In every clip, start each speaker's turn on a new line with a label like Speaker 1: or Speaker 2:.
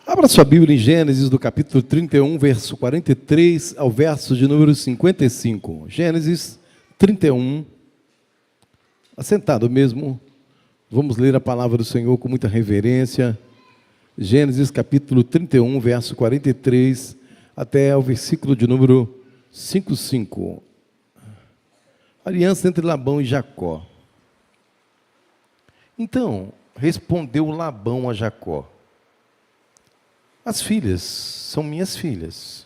Speaker 1: Abra sua Bíblia em Gênesis, do capítulo 31, verso 43 ao verso de número 55. Gênesis 31. Assentado mesmo, vamos ler a palavra do Senhor com muita reverência. Gênesis capítulo 31, verso 43 até o versículo de número 55. Aliança entre Labão e Jacó. Então, respondeu Labão a Jacó: as filhas são minhas filhas,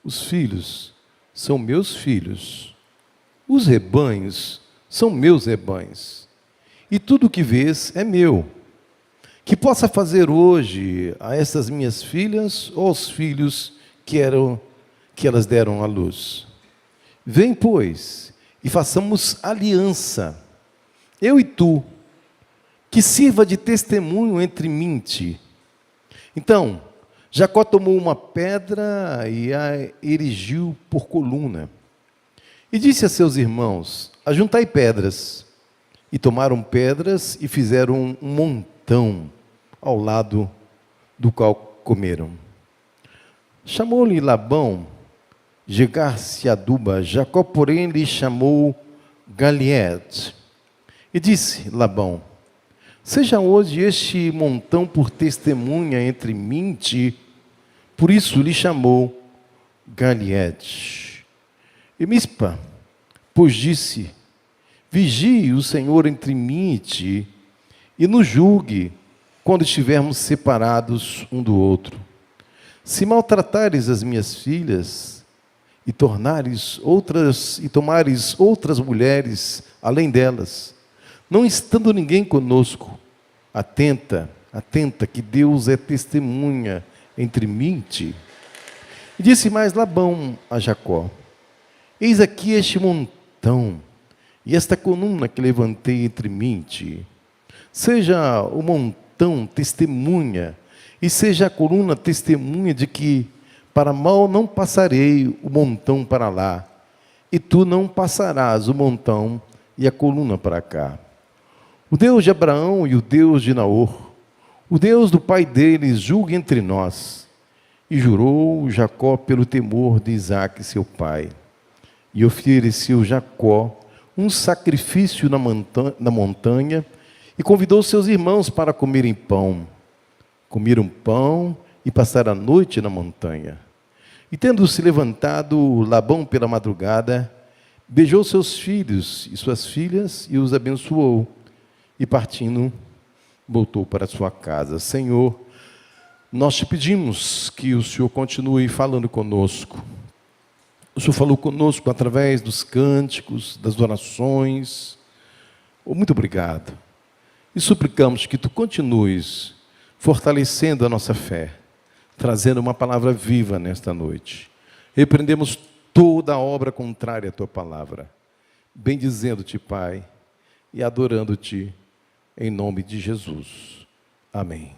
Speaker 1: os filhos são meus filhos, os rebanhos são meus rebanhos, e tudo o que vês é meu. Que possa fazer hoje a essas minhas filhas ou aos filhos que elas deram à luz. Vem, pois, e façamos aliança, eu e tu, que sirva de testemunho entre mim e ti. Então, Jacó tomou uma pedra e a erigiu por coluna. E disse a seus irmãos: ajuntai pedras. E tomaram pedras e fizeram um montão ao lado do qual comeram. Chamou-lhe Labão Jegar-se-Aduba. Jacó, porém, lhe chamou Galeed. E disse Labão: seja hoje este montão por testemunha entre mim e ti. Por isso lhe chamou Galeed. E Mispa, pois disse: vigie o Senhor entre mim e ti, e nos julgue quando estivermos separados um do outro. Se maltratares as minhas filhas, e tomares outras mulheres além delas, não estando ninguém conosco, atenta que Deus é testemunha entre mim e ti. E disse mais Labão a Jacó: eis aqui este montão, e esta coluna que levantei entre mim e ti. Seja o montão testemunha, e seja a coluna testemunha de que para mal não passarei o montão para lá, e tu não passarás o montão e a coluna para cá. O Deus de Abraão e o Deus de Naor, o Deus do pai deles, julgue entre nós. E jurou Jacó pelo temor de Isaque, seu pai. E ofereceu Jacó um sacrifício na montanha, e convidou seus irmãos para comerem pão. Comeram pão e passaram a noite na montanha. E tendo se levantado Labão pela madrugada, beijou seus filhos e suas filhas e os abençoou. E partindo, voltou para sua casa. Senhor, nós te pedimos que o Senhor continue falando conosco. O Senhor falou conosco através dos cânticos, das orações. Muito obrigado. E suplicamos que tu continues fortalecendo a nossa fé, trazendo uma palavra viva nesta noite. Repreendemos toda obra contrária à tua palavra, bendizendo-te, Pai, e adorando-te, em nome de Jesus. Amém.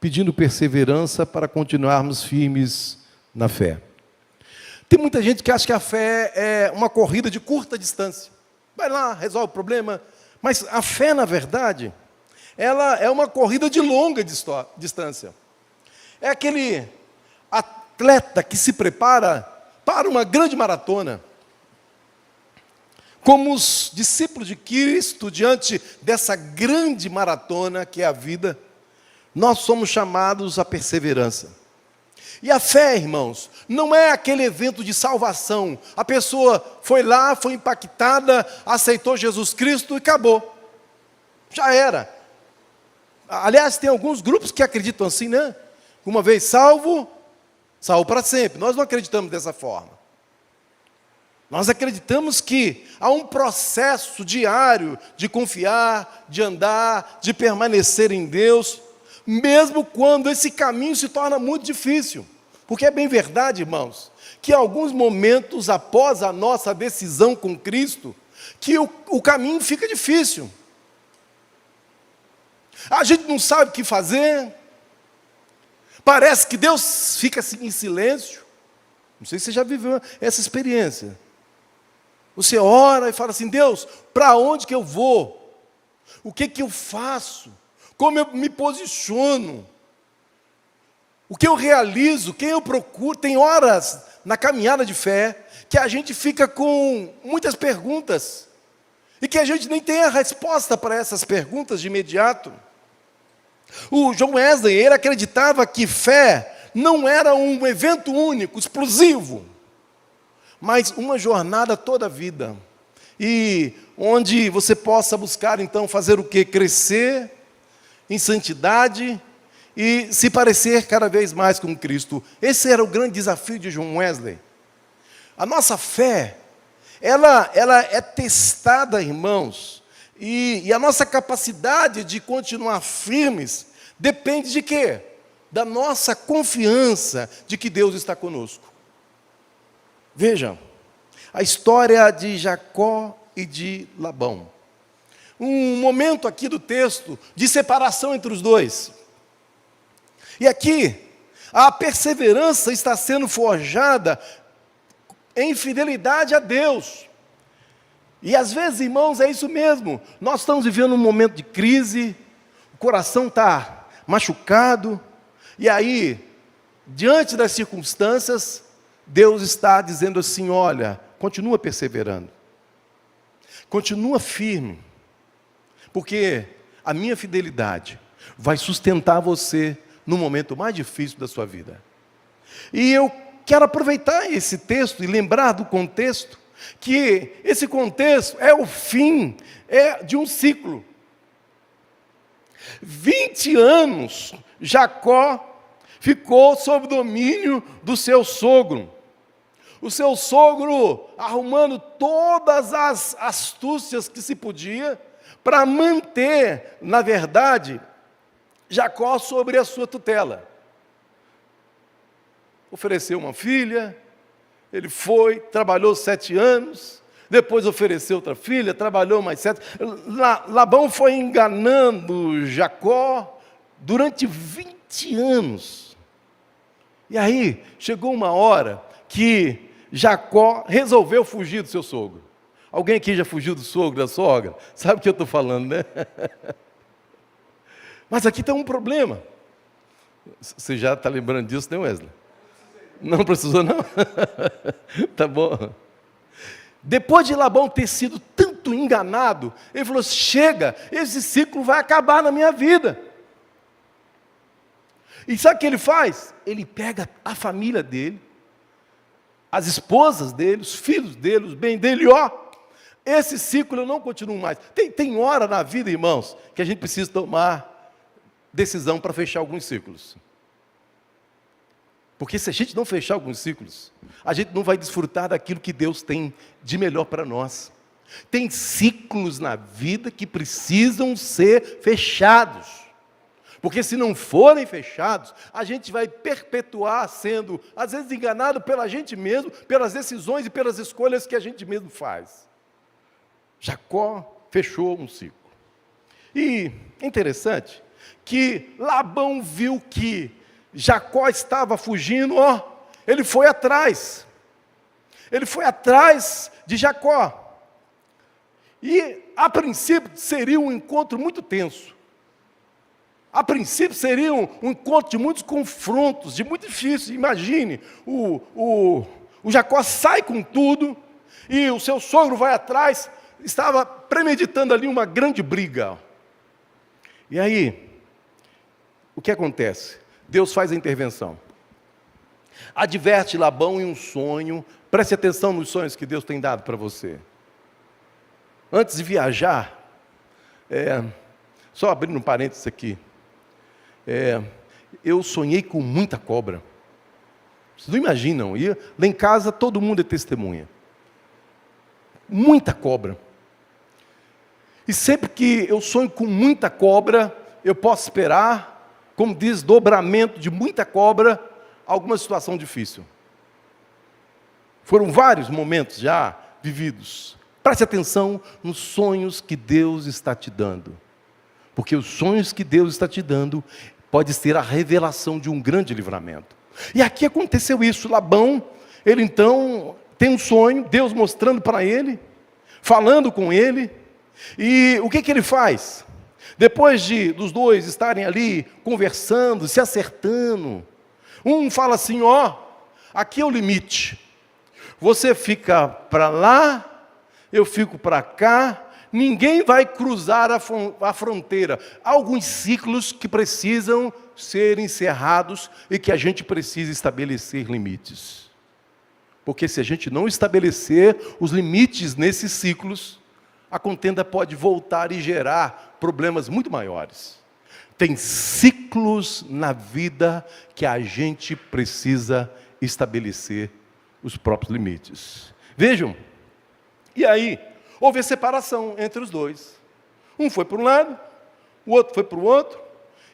Speaker 1: Pedindo perseverança para continuarmos firmes na fé. Tem muita gente que acha que a fé é uma corrida de curta distância. Vai lá, resolve o problema. Mas a fé, na verdade, ela é uma corrida de longa distância. É aquele atleta que se prepara para uma grande maratona. Como os discípulos de Cristo, diante dessa grande maratona que é a vida, nós somos chamados à perseverança. E a fé, irmãos, não é aquele evento de salvação. A pessoa foi lá, foi impactada, aceitou Jesus Cristo e acabou. Já era. Aliás, tem alguns grupos que acreditam assim, né? Uma vez salvo, salvo para sempre. Nós não acreditamos dessa forma. Nós acreditamos que há um processo diário de confiar, de andar, de permanecer em Deus, mesmo quando esse caminho se torna muito difícil. Porque é bem verdade, irmãos, que em alguns momentos após a nossa decisão com Cristo, que o caminho fica difícil. A gente não sabe o que fazer. Parece que Deus fica assim em silêncio. Não sei se você já viveu essa experiência. Você ora e fala assim: Deus, para onde que eu vou? O que que eu faço? Como eu me posiciono? o que eu realizo, quem eu procuro. Tem horas na caminhada de fé que a gente fica com muitas perguntas e que a gente nem tem a resposta para essas perguntas de imediato. O John Wesley, ele acreditava que fé não era um evento único, explosivo, mas uma jornada toda a vida. E onde você possa buscar, então, fazer o quê? Crescer em santidade e se parecer cada vez mais com Cristo. Esse era o grande desafio de John Wesley. A nossa fé, ela é testada, irmãos, e a nossa capacidade de continuar firmes depende de quê? Da nossa confiança de que Deus está conosco. Vejam, a história de Jacó e de Labão. Um momento aqui do texto de separação entre os dois. E aqui, a perseverança está sendo forjada em fidelidade a Deus. E às vezes, irmãos, é isso mesmo. Nós estamos vivendo um momento de crise, o coração está machucado, e aí, diante das circunstâncias, Deus está dizendo assim: olha, continua perseverando, continua firme, porque a minha fidelidade vai sustentar você no momento mais difícil da sua vida. E eu quero aproveitar esse texto e lembrar do contexto, que esse contexto é o fim de um ciclo. 20 anos Jacó ficou sob o domínio do seu sogro. O seu sogro arrumando todas as astúcias que se podia para manter, na verdade, Jacó sobre a sua tutela. Ofereceu uma filha, ele foi, trabalhou 7 anos, depois ofereceu outra filha, trabalhou mais 7. Labão foi enganando Jacó durante 20 anos. E aí, chegou uma hora que Jacó resolveu fugir do seu sogro. Alguém aqui já fugiu do sogro, da sogra? Sabe o que eu estou falando, né? Mas aqui tem um problema. Você já está lembrando disso, né, Wesley? Não precisou, não? Tá bom. Depois de Labão ter sido tanto enganado, ele falou: chega, esse ciclo vai acabar na minha vida. E sabe o que ele faz? Ele pega a família dele, as esposas dele, os filhos dele, os bens dele, e esse ciclo eu não continuo mais. Tem hora na vida, irmãos, que a gente precisa tomar decisão para fechar alguns ciclos. Porque se a gente não fechar alguns ciclos, a gente não vai desfrutar daquilo que Deus tem de melhor para nós. Tem ciclos na vida que precisam ser fechados. Porque se não forem fechados, a gente vai perpetuar sendo, às vezes, enganado pela gente mesmo, pelas decisões e pelas escolhas que a gente mesmo faz. Jacó fechou um ciclo. E é interessante que Labão viu que Jacó estava fugindo, ele foi atrás. Ele foi atrás de Jacó. E, a princípio, seria um encontro muito tenso. A princípio, seria um encontro de muitos confrontos, de muito difícil. Imagine, o Jacó sai com tudo, e o seu sogro vai atrás, estava premeditando ali uma grande briga. E aí, o que acontece? Deus faz a intervenção. Adverte Labão em um sonho. Preste atenção nos sonhos que Deus tem dado para você. Antes de viajar, só abrindo um parênteses aqui, eu sonhei com muita cobra. Vocês não imaginam, lá em casa todo mundo é testemunha. Muita cobra. E sempre que eu sonho com muita cobra, eu posso esperar, como desdobramento de muita cobra, alguma situação difícil. Foram vários momentos já vividos. Preste atenção nos sonhos que Deus está te dando. Porque os sonhos que Deus está te dando pode ser a revelação de um grande livramento. E aqui aconteceu isso. Labão, ele então tem um sonho, Deus mostrando para ele, falando com ele. E o que ele faz? Depois dos dois estarem ali conversando, se acertando, Um fala assim, ó, aqui é o limite. Você fica para lá, eu fico para cá, ninguém vai cruzar a fronteira. Há alguns ciclos que precisam ser encerrados e que a gente precisa estabelecer limites. Porque se a gente não estabelecer os limites nesses ciclos, a contenda pode voltar e gerar problemas muito maiores. Tem ciclos na vida que a gente precisa estabelecer os próprios limites. Vejam, e aí houve a separação entre os dois. Um foi para um lado, o outro foi para o outro,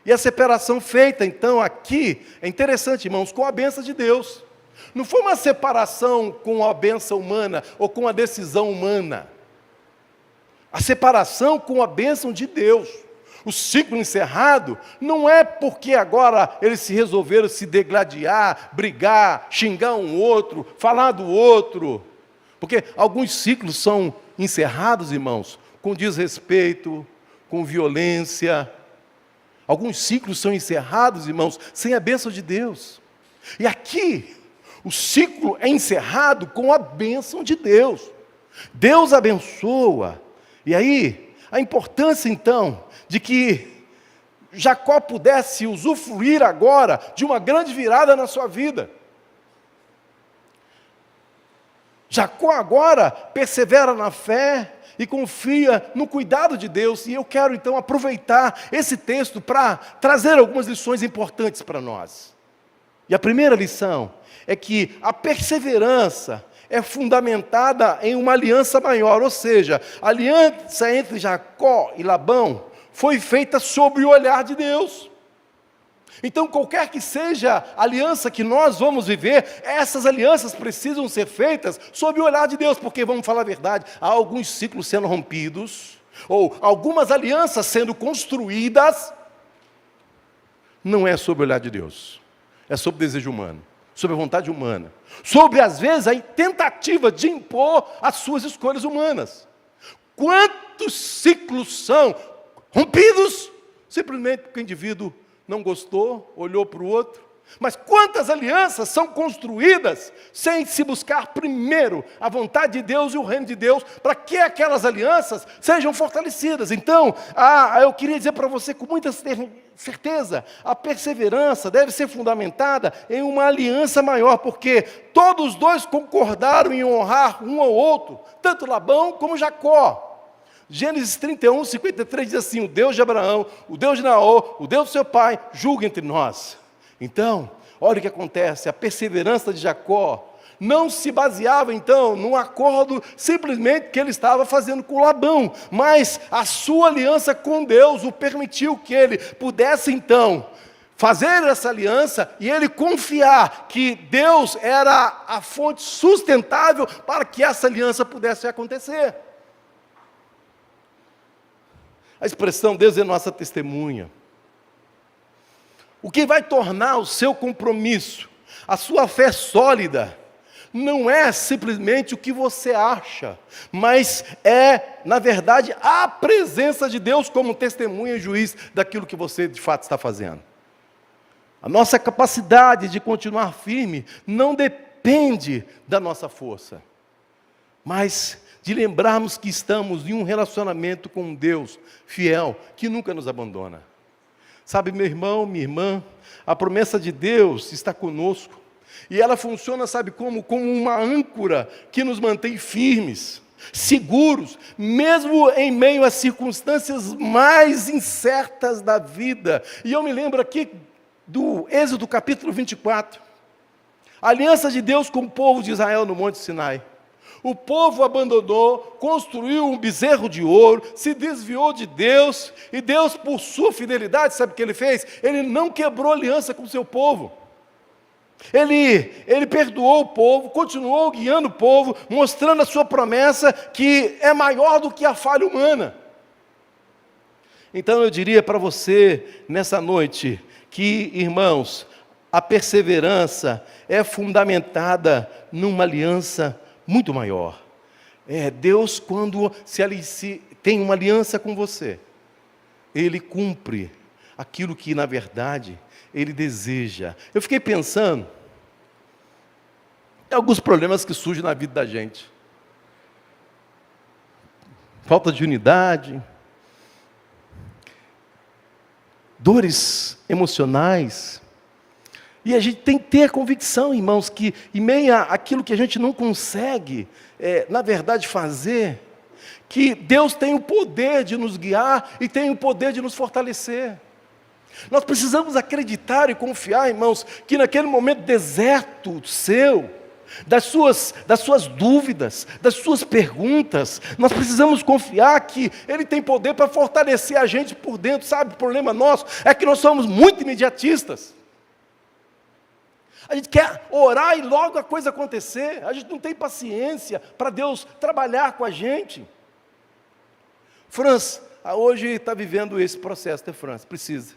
Speaker 1: e a separação feita, então, aqui, é interessante, irmãos, com a bênção de Deus. Não foi uma separação com a bênção humana ou com a decisão humana. A separação com a bênção de Deus. O ciclo encerrado não é porque agora eles se resolveram se degladiar, brigar, xingar um outro, falar do outro. Porque alguns ciclos são encerrados, irmãos, com desrespeito, com violência. Alguns ciclos são encerrados, irmãos, sem a bênção de Deus. E aqui, o ciclo é encerrado com a bênção de Deus. Deus abençoa. E aí, a importância então de que Jacó pudesse usufruir agora de uma grande virada na sua vida. Jacó agora persevera na fé e confia no cuidado de Deus. E eu quero então aproveitar esse texto para trazer algumas lições importantes para nós. E a primeira lição é que a perseverança é fundamentada em uma aliança maior, ou seja, a aliança entre Jacó e Labão foi feita sob o olhar de Deus. Então, qualquer que seja a aliança que nós vamos viver, essas alianças precisam ser feitas sob o olhar de Deus, porque, vamos falar a verdade, há alguns ciclos sendo rompidos, ou algumas alianças sendo construídas, não é sob o olhar de Deus, é sob o desejo humano, sob a vontade humana, sobre, às vezes, a tentativa de impor as suas escolhas humanas. Quantos ciclos são rompidos simplesmente porque o indivíduo não gostou, olhou para o outro? Mas quantas alianças são construídas sem se buscar primeiro a vontade de Deus e o reino de Deus, para que aquelas alianças sejam fortalecidas? Então, eu queria dizer para você com muita certeza, a perseverança deve ser fundamentada em uma aliança maior, porque todos os dois concordaram em honrar um ao outro, tanto Labão como Jacó. Gênesis 31, 53 diz assim: o Deus de Abraão, o Deus de Naor, o Deus do seu pai, julga entre nós. Então, olha o que acontece, a perseverança de Jacó não se baseava então num acordo simplesmente que ele estava fazendo com Labão, mas a sua aliança com Deus o permitiu que ele pudesse então fazer essa aliança e ele confiar que Deus era a fonte sustentável para que essa aliança pudesse acontecer. A expressão Deus é nossa testemunha. O que vai tornar o seu compromisso, a sua fé sólida, não é simplesmente o que você acha, mas é, na verdade, a presença de Deus como testemunha e juiz daquilo que você de fato está fazendo. A nossa capacidade de continuar firme não depende da nossa força, mas de lembrarmos que estamos em um relacionamento com um Deus fiel, que nunca nos abandona. Sabe, meu irmão, minha irmã, a promessa de Deus está conosco, e ela funciona, sabe como? Como uma âncora que nos mantém firmes, seguros, mesmo em meio às circunstâncias mais incertas da vida. E eu me lembro aqui do Êxodo capítulo 24, a aliança de Deus com o povo de Israel no Monte Sinai. O povo abandonou, construiu um bezerro de ouro, se desviou de Deus, e Deus, por sua fidelidade, sabe o que Ele fez? Ele não quebrou aliança com o seu povo. Ele perdoou o povo, continuou guiando o povo, mostrando a sua promessa, que é maior do que a falha humana. Então eu diria para você, nessa noite, que, irmãos, a perseverança é fundamentada numa aliança muito maior. Deus, quando se tem uma aliança com você, Ele cumpre aquilo que, na verdade, Ele deseja. Eu fiquei pensando em alguns problemas que surgem na vida da gente. Falta de unidade, dores emocionais. E a gente tem que ter a convicção, irmãos, que em meio àquilo que a gente não consegue, na verdade, fazer, que Deus tem o poder de nos guiar e tem o poder de nos fortalecer. Nós precisamos acreditar e confiar, irmãos, que naquele momento deserto seu, das suas dúvidas, das suas perguntas, nós precisamos confiar que Ele tem poder para fortalecer a gente por dentro. Sabe, o problema nosso é que nós somos muito imediatistas. A gente quer orar e logo a coisa acontecer. A gente não tem paciência para Deus trabalhar com a gente. Franz, hoje está vivendo esse processo, né, Franz? Precisa.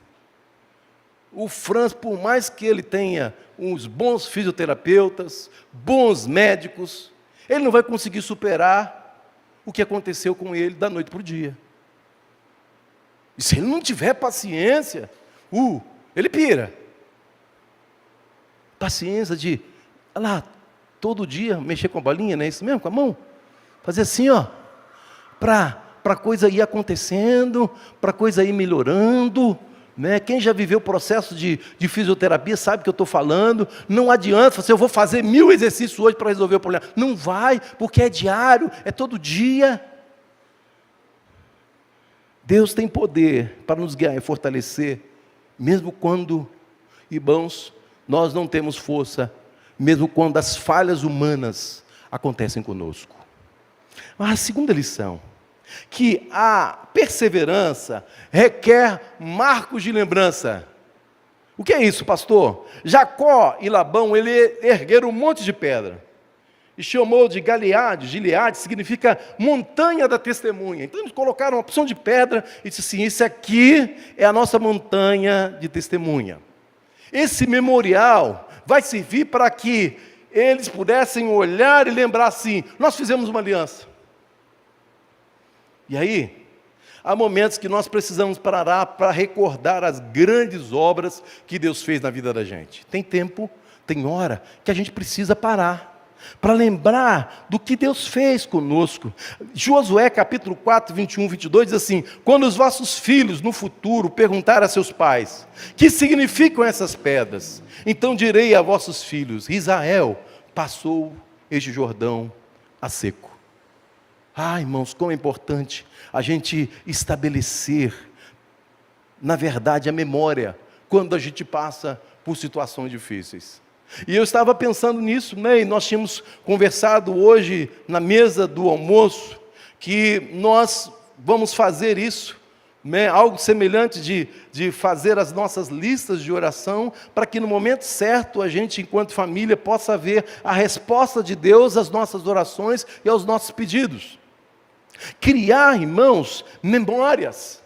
Speaker 1: O Franz, por mais que ele tenha uns bons fisioterapeutas, bons médicos, ele não vai conseguir superar o que aconteceu com ele da noite para o dia. E se ele não tiver paciência, ele pira. Paciência de, olha lá, todo dia mexer com a bolinha, não é isso mesmo? Com a mão? Fazer assim, ó, para a coisa ir acontecendo, para a coisa ir melhorando. Né? Quem já viveu o processo de fisioterapia sabe o que eu estou falando. Não adianta, eu vou fazer 1000 exercícios hoje para resolver o problema. Não vai, porque é diário, é todo dia. Deus tem poder para nos guiar e fortalecer, mesmo quando, irmãos, nós não temos força, mesmo quando as falhas humanas acontecem conosco. Mas a segunda lição, que a perseverança requer marcos de lembrança. O que é isso, pastor? Jacó e Labão, ergueram um monte de pedra e chamou de Gileade. Gileade significa montanha da testemunha. Então eles colocaram uma opção de pedra e disse assim: isso aqui é a nossa montanha de testemunha. Esse memorial vai servir para que eles pudessem olhar e lembrar assim: nós fizemos uma aliança. E aí, há momentos que nós precisamos parar para recordar as grandes obras que Deus fez na vida da gente. Tem tempo, tem hora que a gente precisa parar para lembrar do que Deus fez conosco. Josué capítulo 4, 21, 22 diz assim: quando os vossos filhos no futuro perguntarem a seus pais, que significam essas pedras? Então direi a vossos filhos: Israel passou este Jordão a seco. Irmãos, como é importante a gente estabelecer, na verdade, a memória, quando a gente passa por situações difíceis. E eu estava pensando nisso, né? E nós tínhamos conversado hoje na mesa do almoço, que nós vamos fazer isso, né? Algo semelhante de fazer as nossas listas de oração, para que no momento certo a gente, enquanto família, possa ver a resposta de Deus às nossas orações e aos nossos pedidos. Criar, irmãos, memórias.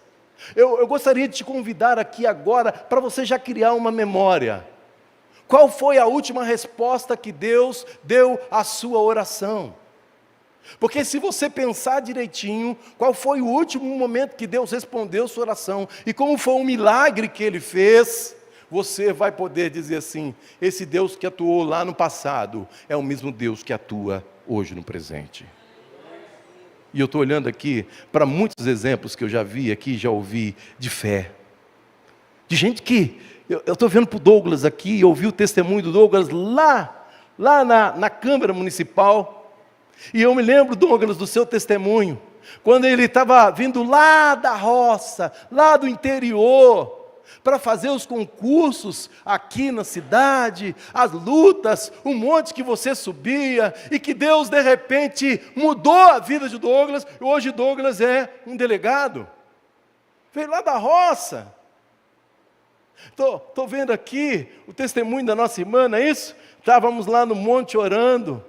Speaker 1: Eu gostaria de te convidar aqui agora para você já criar uma memória. Qual foi a última resposta que Deus deu à sua oração? Porque se você pensar direitinho, qual foi o último momento que Deus respondeu sua oração e como foi um milagre que Ele fez, você vai poder dizer assim: esse Deus que atuou lá no passado é o mesmo Deus que atua hoje no presente. E eu estou olhando aqui para muitos exemplos que eu já vi aqui, já ouvi, de fé. De gente que, eu estou vendo para o Douglas aqui, eu ouvi o testemunho do Douglas lá na Câmara Municipal. E eu me lembro, Douglas, do seu testemunho, quando ele estava vindo lá da roça, lá do interior, para fazer os concursos aqui na cidade, as lutas, um monte que você subia, e que Deus de repente mudou a vida de Douglas, e hoje Douglas é um delegado, veio lá da roça. Estou vendo aqui o testemunho da nossa irmã, não é isso? Estávamos lá no monte orando,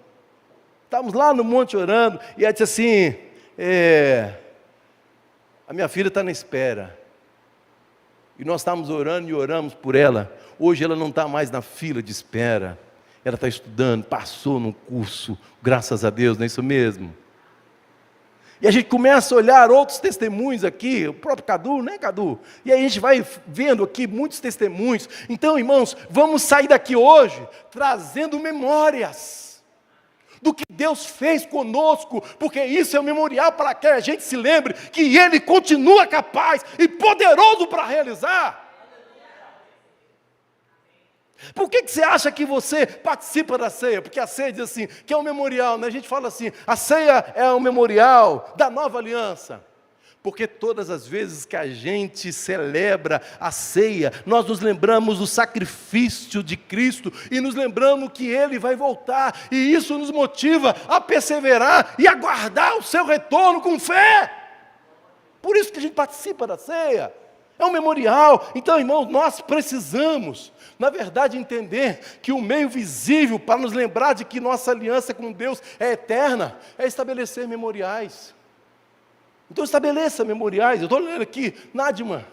Speaker 1: e ela disse assim: a minha filha está na espera. E nós estávamos orando e oramos por ela. Hoje ela não está mais na fila de espera. Ela está estudando, passou no curso, graças a Deus, não é isso mesmo? E a gente começa a olhar outros testemunhos aqui, o próprio Cadu, né, Cadu? E aí a gente vai vendo aqui muitos testemunhos. Então, irmãos, vamos sair daqui hoje trazendo memórias do que Deus fez conosco, porque isso é um memorial para que a gente se lembre que Ele continua capaz e poderoso para realizar. Por que você acha que você participa da ceia? Porque a ceia diz assim, que é um memorial, né? A gente fala assim, a ceia é um memorial da nova aliança. Porque todas as vezes que a gente celebra a ceia, nós nos lembramos do sacrifício de Cristo e nos lembramos que Ele vai voltar. E isso nos motiva a perseverar e aguardar o seu retorno com fé. Por isso que a gente participa da ceia. É um memorial. Então, irmãos, nós precisamos, na verdade, entender que o meio visível para nos lembrar de que nossa aliança com Deus é eterna, é estabelecer memoriais. Então estabeleça memoriais. Eu estou lendo aqui, Nádima,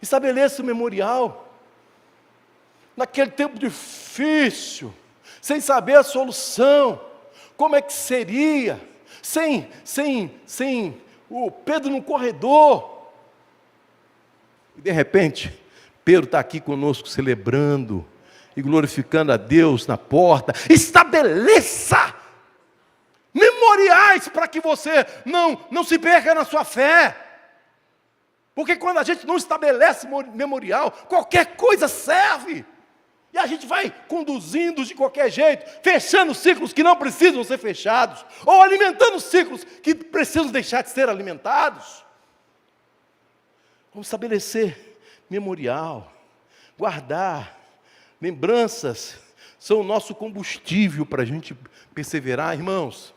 Speaker 1: estabeleça o memorial. Naquele tempo difícil, sem saber a solução, como é que seria, sem o Pedro no corredor. E de repente, Pedro está aqui conosco celebrando e glorificando a Deus na porta. Estabeleça memoriais para que você não se perca na sua fé. Porque quando a gente não estabelece memorial, qualquer coisa serve. E a gente vai conduzindo de qualquer jeito, fechando ciclos que não precisam ser fechados, ou alimentando ciclos que precisam deixar de ser alimentados. Vamos estabelecer memorial, guardar. Lembranças são o nosso combustível para a gente perseverar, irmãos.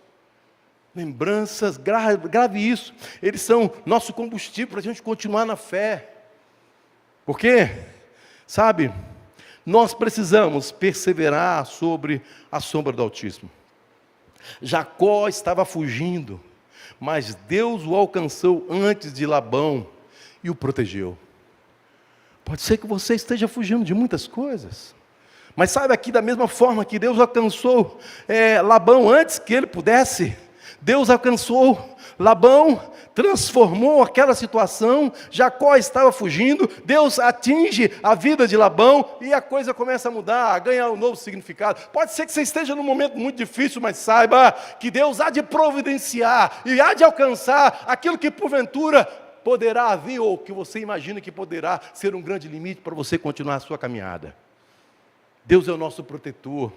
Speaker 1: Lembranças, grave isso, eles são nosso combustível para a gente continuar na fé. Por quê? Sabe, nós precisamos perseverar sobre a sombra do Altíssimo. Jacó estava fugindo, mas Deus o alcançou antes de Labão e o protegeu. Pode ser que você esteja fugindo de muitas coisas, mas saiba que da mesma forma que Deus alcançou Labão antes que ele pudesse, Deus alcançou Labão, transformou aquela situação. Jacó estava fugindo, Deus atinge a vida de Labão e a coisa começa a mudar, a ganhar um novo significado. Pode ser que você esteja num momento muito difícil, mas saiba que Deus há de providenciar e há de alcançar aquilo que porventura poderá vir, ou que você imagina que poderá ser um grande limite para você continuar a sua caminhada. Deus é o nosso protetor.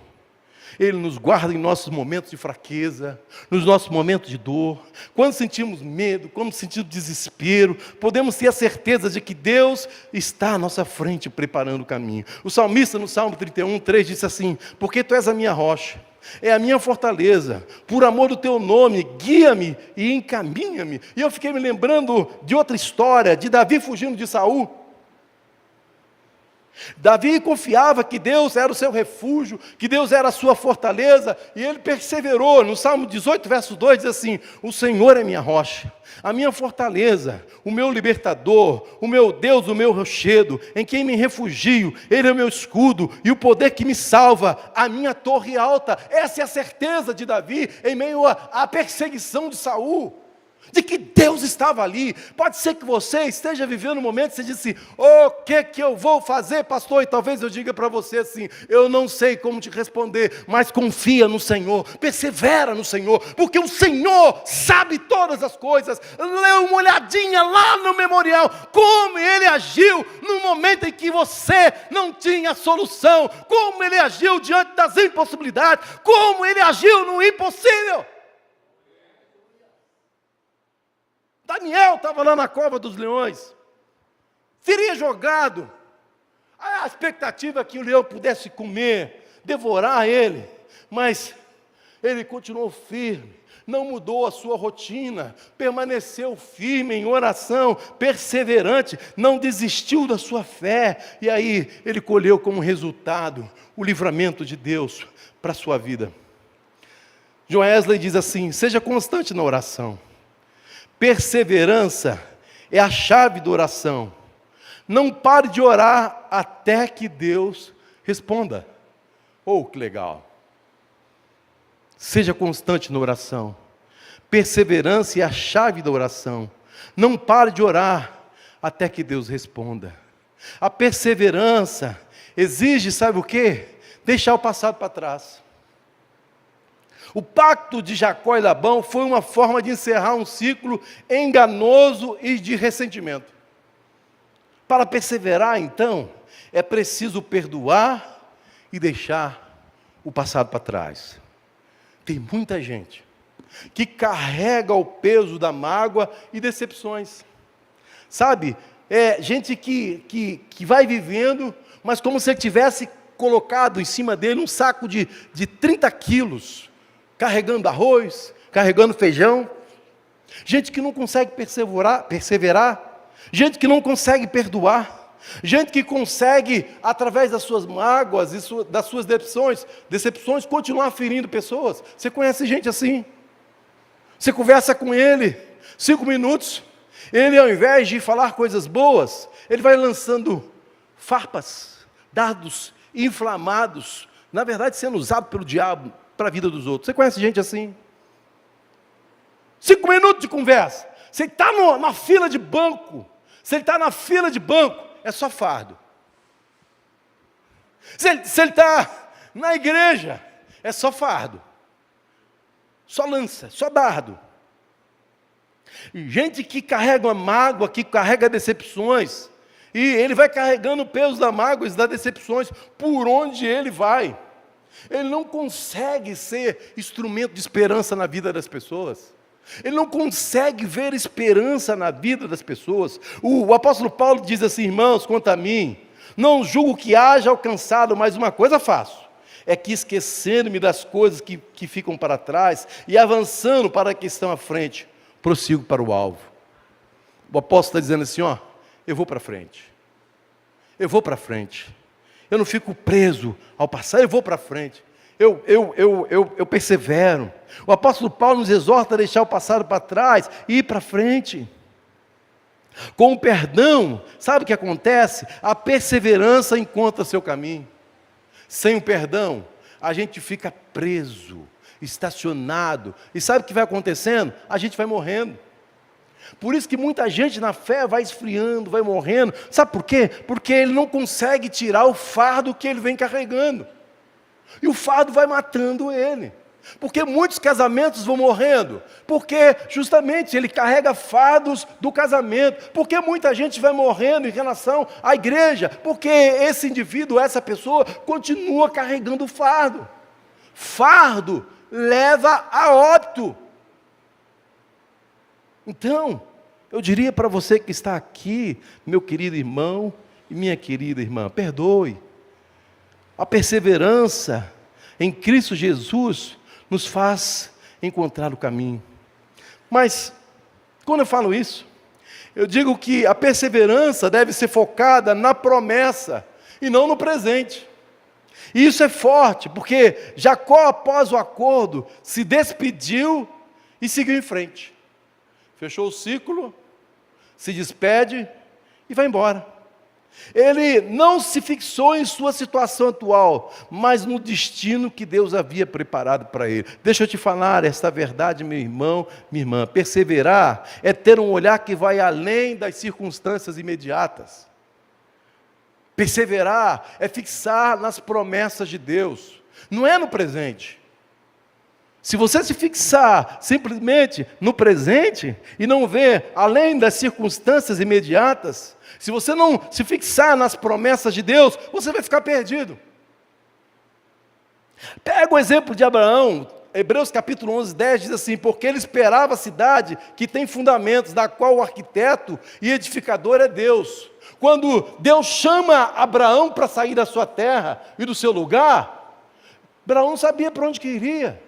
Speaker 1: Ele nos guarda em nossos momentos de fraqueza, nos nossos momentos de dor. Quando sentimos medo, quando sentimos desespero, podemos ter a certeza de que Deus está à nossa frente preparando o caminho. O salmista no Salmo 31:3 disse assim: porque Tu és a minha rocha, é a minha fortaleza, por amor do Teu nome, guia-me e encaminha-me. E eu fiquei me lembrando de outra história, de Davi fugindo de Saul. Davi confiava que Deus era o seu refúgio, que Deus era a sua fortaleza, e ele perseverou. No Salmo 18, verso 2, diz assim: o Senhor é minha rocha, a minha fortaleza, o meu libertador, o meu Deus, o meu rochedo, em quem me refugio. Ele é o meu escudo e o poder que me salva, a minha torre alta. Essa é a certeza de Davi em meio à perseguição de Saul, de que Deus estava ali. Pode ser que você esteja vivendo um momento, você diz assim: o que eu vou fazer, pastor? E talvez eu diga para você assim: eu não sei como te responder, mas confia no Senhor, persevera no Senhor, porque o Senhor sabe todas as coisas. Dê uma olhadinha lá no memorial, como Ele agiu no momento em que você não tinha solução, como Ele agiu diante das impossibilidades, como Ele agiu no impossível. Daniel estava lá na cova dos leões, seria jogado. A expectativa é que o leão pudesse comer, devorar ele, mas ele continuou firme, não mudou a sua rotina, permaneceu firme em oração, perseverante, não desistiu da sua fé, e aí ele colheu como resultado o livramento de Deus para a sua vida. John Wesley diz assim: seja constante na oração. Perseverança é a chave da oração. Não pare de orar até que Deus responda. Oh, que legal! Seja constante na oração. Perseverança é a chave da oração. Não pare de orar até que Deus responda. A perseverança exige, sabe o quê? Deixar o passado para trás. O pacto de Jacó e Labão foi uma forma de encerrar um ciclo enganoso e de ressentimento. Para perseverar, então, é preciso perdoar e deixar o passado para trás. Tem muita gente que carrega o peso da mágoa e decepções. Sabe, gente que vai vivendo, mas como se ele tivesse colocado em cima dele um saco de 30 quilos, carregando arroz, carregando feijão. Gente que não consegue perseverar, gente que não consegue perdoar, gente que consegue, através das suas mágoas e das suas decepções, continuar ferindo pessoas. Você conhece gente assim? Você conversa com ele, 5 minutos, ele ao invés de falar coisas boas, ele vai lançando farpas, dardos inflamados, na verdade sendo usado pelo diabo para a vida dos outros. Você conhece gente assim? 5 minutos de conversa, você está na fila de banco, é só fardo. Se ele está na igreja, é só fardo. Só lança, só dardo. Gente que carrega uma mágoa, que carrega decepções, e ele vai carregando o peso das mágoas e das decepções por onde ele vai. Ele não consegue ser instrumento de esperança na vida das pessoas. Ele não consegue ver esperança na vida das pessoas. O apóstolo Paulo diz assim: irmãos, quanto a mim, não julgo que haja alcançado, mas uma coisa faço, é que esquecendo-me das coisas que ficam para trás e avançando para que estão à frente, prossigo para o alvo. O apóstolo está dizendo assim, eu vou para frente. Eu vou para frente. Eu não fico preso ao passado, eu vou para frente. Eu persevero. O apóstolo Paulo nos exorta a deixar o passado para trás e ir para frente. Com o perdão, sabe o que acontece? A perseverança encontra seu caminho. Sem o perdão, a gente fica preso, estacionado. E sabe o que vai acontecendo? A gente vai morrendo. Por isso que muita gente na fé vai esfriando, vai morrendo. Sabe por quê? Porque ele não consegue tirar o fardo que ele vem carregando. E o fardo vai matando ele. Porque muitos casamentos vão morrendo. Porque justamente ele carrega fardos do casamento. Porque muita gente vai morrendo em relação à igreja. Porque esse indivíduo, essa pessoa, continua carregando o fardo. Fardo leva a óbito. Então, eu diria para você que está aqui, meu querido irmão e minha querida irmã, perdoe. A perseverança em Cristo Jesus nos faz encontrar o caminho. Mas, quando eu falo isso, eu digo que a perseverança deve ser focada na promessa e não no presente. E isso é forte, porque Jacó, após o acordo, se despediu e seguiu em frente. Fechou o ciclo, se despede e vai embora. Ele não se fixou em sua situação atual, mas no destino que Deus havia preparado para ele. Deixa eu te falar esta verdade, meu irmão, minha irmã. Perseverar é ter um olhar que vai além das circunstâncias imediatas. Perseverar é fixar nas promessas de Deus, não é no presente. Se você se fixar simplesmente no presente e não ver além das circunstâncias imediatas, se você não se fixar nas promessas de Deus, você vai ficar perdido. Pega o exemplo de Abraão, Hebreus capítulo 11, 10 diz assim: porque ele esperava a cidade que tem fundamentos, da qual o arquiteto e edificador é Deus. Quando Deus chama Abraão para sair da sua terra e do seu lugar, Abraão não sabia para onde que iria.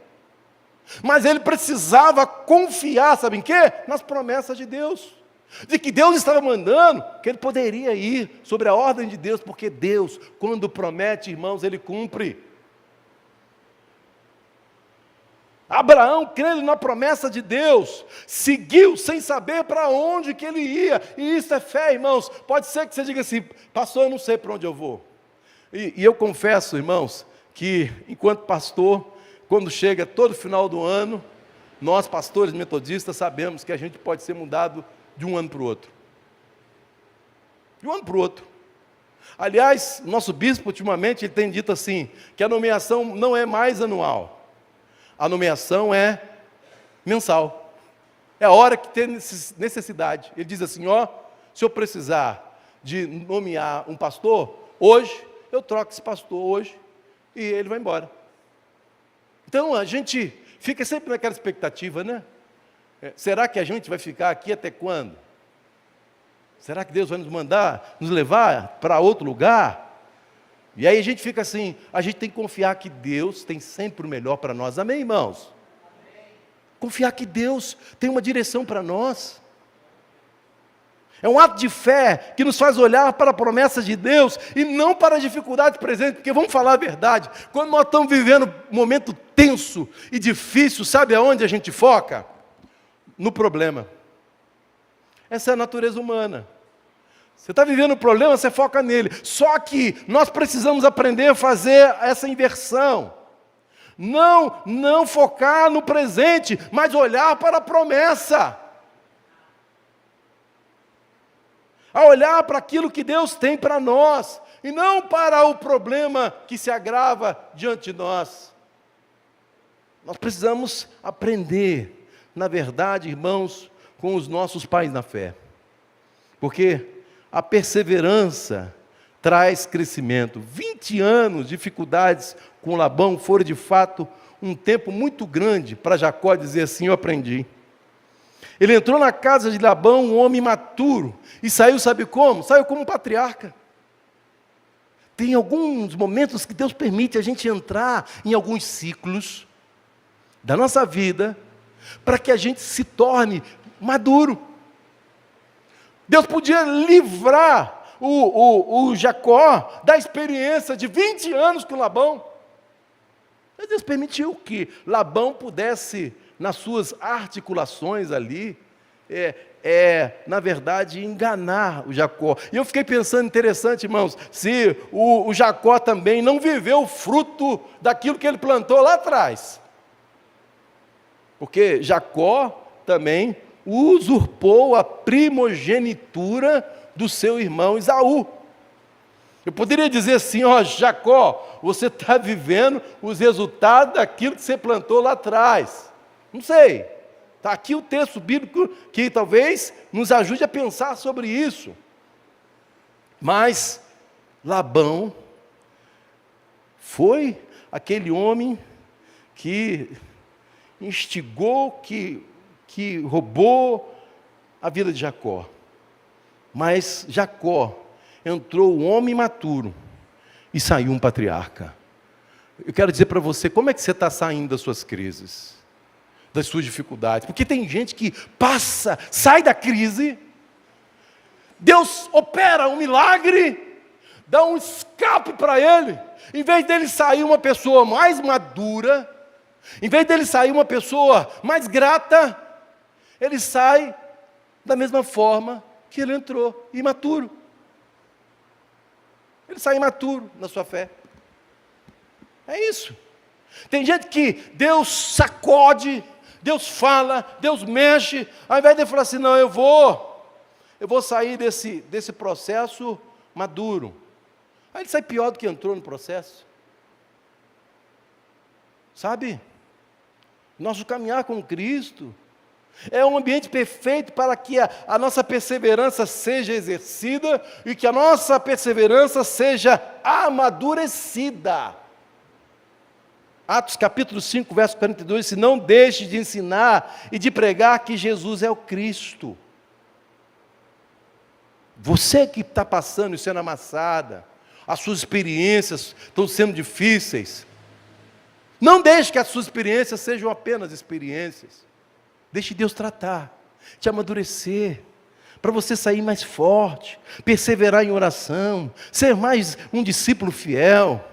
Speaker 1: Mas ele precisava confiar, sabe em quê? Nas promessas de Deus. De que Deus estava mandando, que ele poderia ir sobre a ordem de Deus, porque Deus, quando promete, irmãos, ele cumpre. Abraão, crendo na promessa de Deus, seguiu sem saber para onde que ele ia. E isso é fé, irmãos. Pode ser que você diga assim: pastor, eu não sei para onde eu vou. E eu confesso, irmãos, que enquanto pastor, quando chega todo final do ano, nós pastores metodistas sabemos que a gente pode ser mudado de um ano para o outro. De um ano para o outro. Aliás, nosso bispo ultimamente ele tem dito assim, que a nomeação não é mais anual. A nomeação é mensal. É a hora que tem necessidade. Ele diz assim, se eu precisar de nomear um pastor, hoje, eu troco esse pastor hoje e ele vai embora. Então, a gente fica sempre naquela expectativa, né? Será que a gente vai ficar aqui até quando? Será que Deus vai nos mandar, nos levar para outro lugar? E aí a gente fica assim, a gente tem que confiar que Deus tem sempre o melhor para nós. Amém, irmãos? Amém. Confiar que Deus tem uma direção para nós. É um ato de fé que nos faz olhar para a promessa de Deus e não para as dificuldades presentes, porque vamos falar a verdade, quando nós estamos vivendo um momento tenso e difícil, sabe aonde a gente foca? No problema. Essa é a natureza humana. Você está vivendo um problema, você foca nele. Só que nós precisamos aprender a fazer essa inversão. Não focar no presente, mas olhar para a promessa. A olhar para aquilo que Deus tem para nós, e não para o problema que se agrava diante de nós. Nós precisamos aprender, na verdade, irmãos, com os nossos pais na fé. Porque a perseverança traz crescimento. 20 anos de dificuldades com Labão foram, de fato, um tempo muito grande para Jacó dizer assim, eu aprendi. Ele entrou na casa de Labão, um homem maturo, e saiu, sabe como? Saiu como um patriarca. Tem alguns momentos que Deus permite a gente entrar em alguns ciclos da nossa vida, para que a gente se torne maduro. Deus podia livrar o Jacó da experiência de 20 anos com Labão. Mas Deus permitiu que Labão pudesse, nas suas articulações ali, na verdade, enganar o Jacó. E eu fiquei pensando, interessante, irmãos, se o Jacó também não viveu o fruto daquilo que ele plantou lá atrás. Porque Jacó também usurpou a primogenitura do seu irmão Esaú. Eu poderia dizer assim, Jacó, você está vivendo os resultados daquilo que você plantou lá atrás. Não sei. Está aqui o texto bíblico que talvez nos ajude a pensar sobre isso. Mas Labão foi aquele homem que instigou, que roubou a vida de Jacó. Mas Jacó entrou um homem maturo e saiu um patriarca. Eu quero dizer para você, como é que você está saindo das suas crises, das suas dificuldades? Porque tem gente que sai da crise, Deus opera um milagre, dá um escape para ele, em vez dele sair uma pessoa mais madura, em vez dele sair uma pessoa mais grata, ele sai da mesma forma que ele entrou, imaturo. Ele sai imaturo na sua fé. É isso. Tem gente que Deus sacode, Deus fala, Deus mexe, ao invés de ele falar assim, não, eu vou sair desse processo maduro. Aí ele sai pior do que entrou no processo. Sabe? Nosso caminhar com Cristo é um ambiente perfeito para que a nossa perseverança seja exercida e que a nossa perseverança seja amadurecida. Atos capítulo 5, verso 42, se não deixe de ensinar e de pregar que Jesus é o Cristo. Você que está passando e sendo amassada, as suas experiências estão sendo difíceis, não deixe que as suas experiências sejam apenas experiências. Deixe Deus tratar, te amadurecer, para você sair mais forte, perseverar em oração, ser mais um discípulo fiel.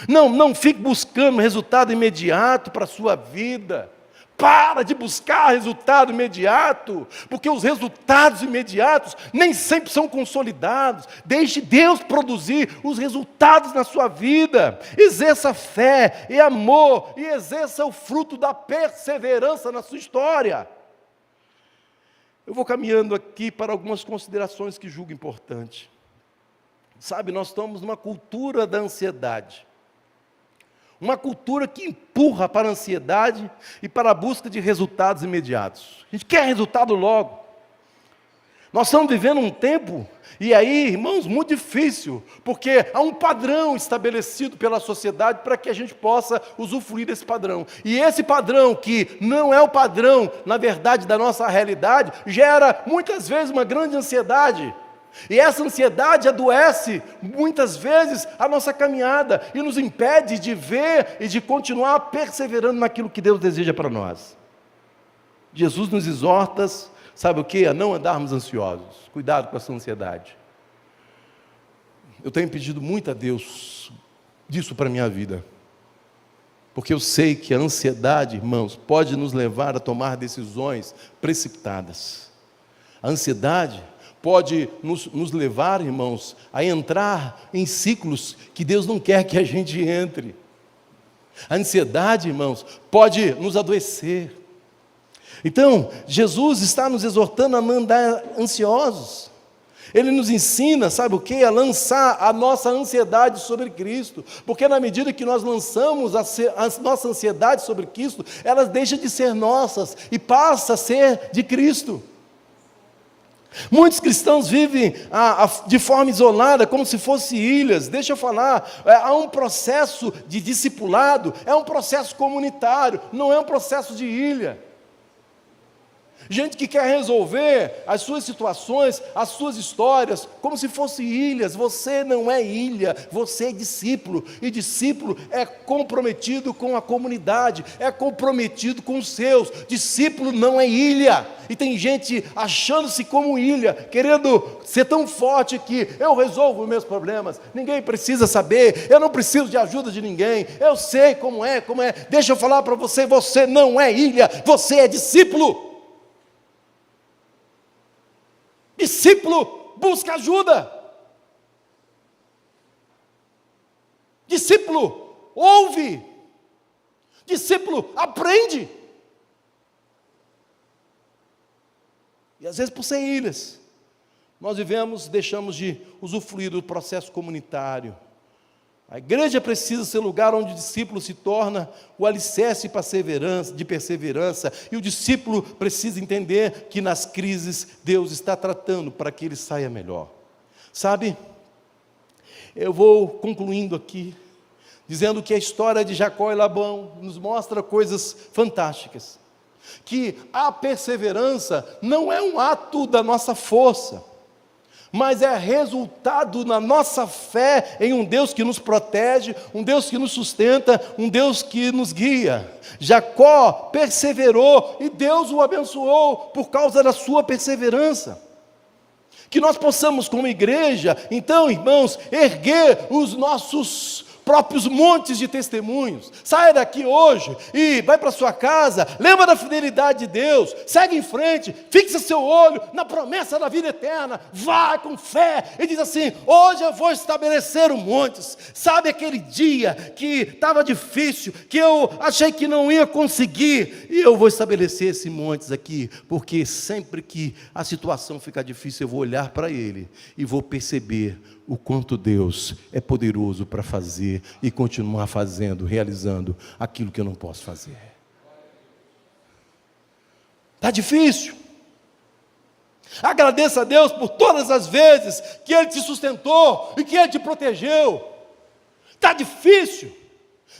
Speaker 1: Não fique buscando resultado imediato para a sua vida. Para de buscar resultado imediato, porque os resultados imediatos nem sempre são consolidados. Deixe Deus produzir os resultados na sua vida. Exerça fé e amor, e exerça o fruto da perseverança na sua história. Eu vou caminhando aqui para algumas considerações que julgo importante. Sabe, nós estamos numa cultura da ansiedade. Uma cultura que empurra para a ansiedade e para a busca de resultados imediatos. A gente quer resultado logo. Nós estamos vivendo um tempo, e aí, irmãos, muito difícil, porque há um padrão estabelecido pela sociedade para que a gente possa usufruir desse padrão. E esse padrão, que não é o padrão, na verdade, da nossa realidade, gera muitas vezes uma grande ansiedade. E essa ansiedade adoece, muitas vezes, a nossa caminhada e nos impede de ver e de continuar perseverando naquilo que Deus deseja para nós. Jesus nos exorta, sabe o que? A não andarmos ansiosos. Cuidado com essa ansiedade. Eu tenho pedido muito a Deus disso para a minha vida. Porque eu sei que a ansiedade, irmãos, pode nos levar a tomar decisões precipitadas. A ansiedade pode nos levar, irmãos, a entrar em ciclos que Deus não quer que a gente entre. A ansiedade, irmãos, pode nos adoecer. Então, Jesus está nos exortando a não andar ansiosos. Ele nos ensina, sabe o quê? A lançar a nossa ansiedade sobre Cristo. Porque na medida que nós lançamos a nossa ansiedade sobre Cristo, elas deixam de ser nossas e passa a ser de Cristo. Muitos cristãos vivem de forma isolada, como se fossem ilhas. Deixa eu falar, há um processo de discipulado, é um processo comunitário, não é um processo de ilha. Gente que quer resolver as suas situações, as suas histórias, como se fossem ilhas. Você não é ilha, você é discípulo. E discípulo é comprometido com a comunidade, é comprometido com os seus. Discípulo não é ilha. E tem gente achando-se como ilha, querendo ser tão forte que eu resolvo os meus problemas, ninguém precisa saber, eu não preciso de ajuda de ninguém, eu sei como é. Deixa eu falar para você, você não é ilha, você é discípulo. Discípulo busca ajuda. Discípulo ouve. Discípulo aprende. E às vezes por ser ilhas, nós deixamos de usufruir do processo comunitário. A igreja precisa ser lugar onde o discípulo se torna o alicerce de perseverança, e o discípulo precisa entender que nas crises Deus está tratando para que ele saia melhor. Sabe, eu vou concluindo aqui, dizendo que a história de Jacó e Labão nos mostra coisas fantásticas, que a perseverança não é um ato da nossa força, mas é resultado na nossa fé em um Deus que nos protege, um Deus que nos sustenta, um Deus que nos guia. Jacó perseverou e Deus o abençoou por causa da sua perseverança. Que nós possamos, como igreja, então, irmãos, erguer os nossos próprios montes de testemunhos. Saia daqui hoje e vai para sua casa, lembra da fidelidade de Deus, segue em frente, fixa seu olho na promessa da vida eterna, vá com fé e diz assim: hoje eu vou estabelecer um montes. Sabe aquele dia que estava difícil, que eu achei que não ia conseguir, e eu vou estabelecer esse montes aqui, porque sempre que a situação ficar difícil, eu vou olhar para ele e vou perceber o quanto Deus é poderoso para fazer e continuar fazendo, realizando aquilo que eu não posso fazer. Está difícil? Agradeça a Deus por todas as vezes que Ele te sustentou e que Ele te protegeu. Está difícil?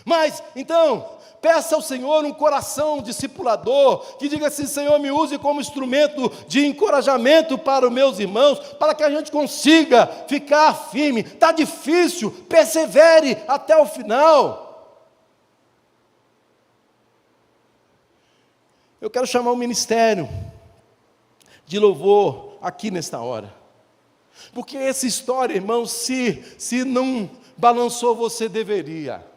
Speaker 1: Mas, então, peça ao Senhor um coração discipulador, que diga assim: Senhor, me use como instrumento de encorajamento para os meus irmãos, para que a gente consiga ficar firme. Está difícil, persevere até o final. Eu quero chamar o ministério de louvor aqui nesta hora, porque essa história, irmãos, se não balançou, você deveria.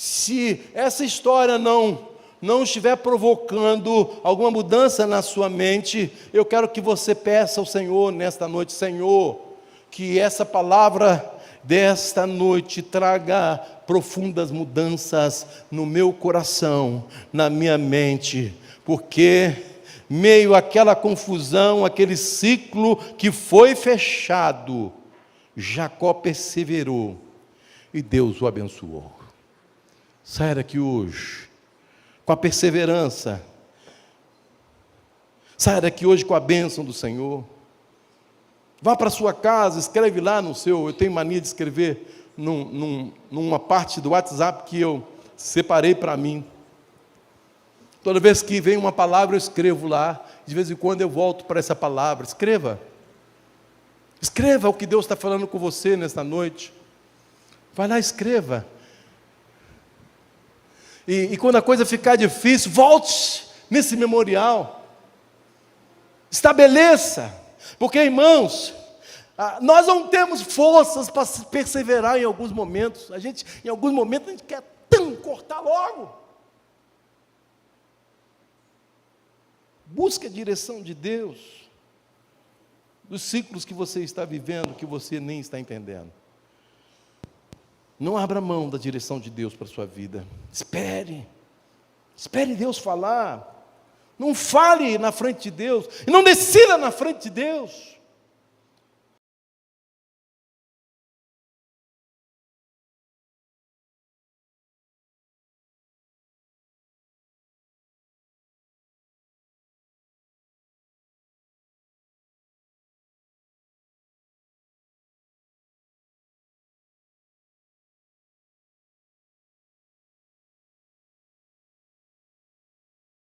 Speaker 1: Se essa história não estiver provocando alguma mudança na sua mente, eu quero que você peça ao Senhor nesta noite: Senhor, que essa palavra desta noite traga profundas mudanças no meu coração, na minha mente, porque meio àquela confusão, aquele ciclo que foi fechado, Jacó perseverou e Deus o abençoou. Saia daqui hoje com a perseverança, saia daqui hoje com a bênção do Senhor. Vá para a sua casa, escreve lá no seu, eu tenho mania de escrever numa parte do WhatsApp que eu separei para mim. Toda vez que vem uma palavra eu escrevo lá, de vez em quando eu volto para essa palavra. Escreva o que Deus está falando com você nesta noite. Vai lá, escreva. E quando a coisa ficar difícil, volte nesse memorial. Estabeleça. Porque, irmãos, nós não temos forças para perseverar em alguns momentos. Em alguns momentos, a gente quer cortar logo. Busque a direção de Deus dos ciclos que você está vivendo, que você nem está entendendo. Não abra mão da direção de Deus para a sua vida. Espere Deus falar. Não fale na frente de Deus, e não decida na frente de Deus.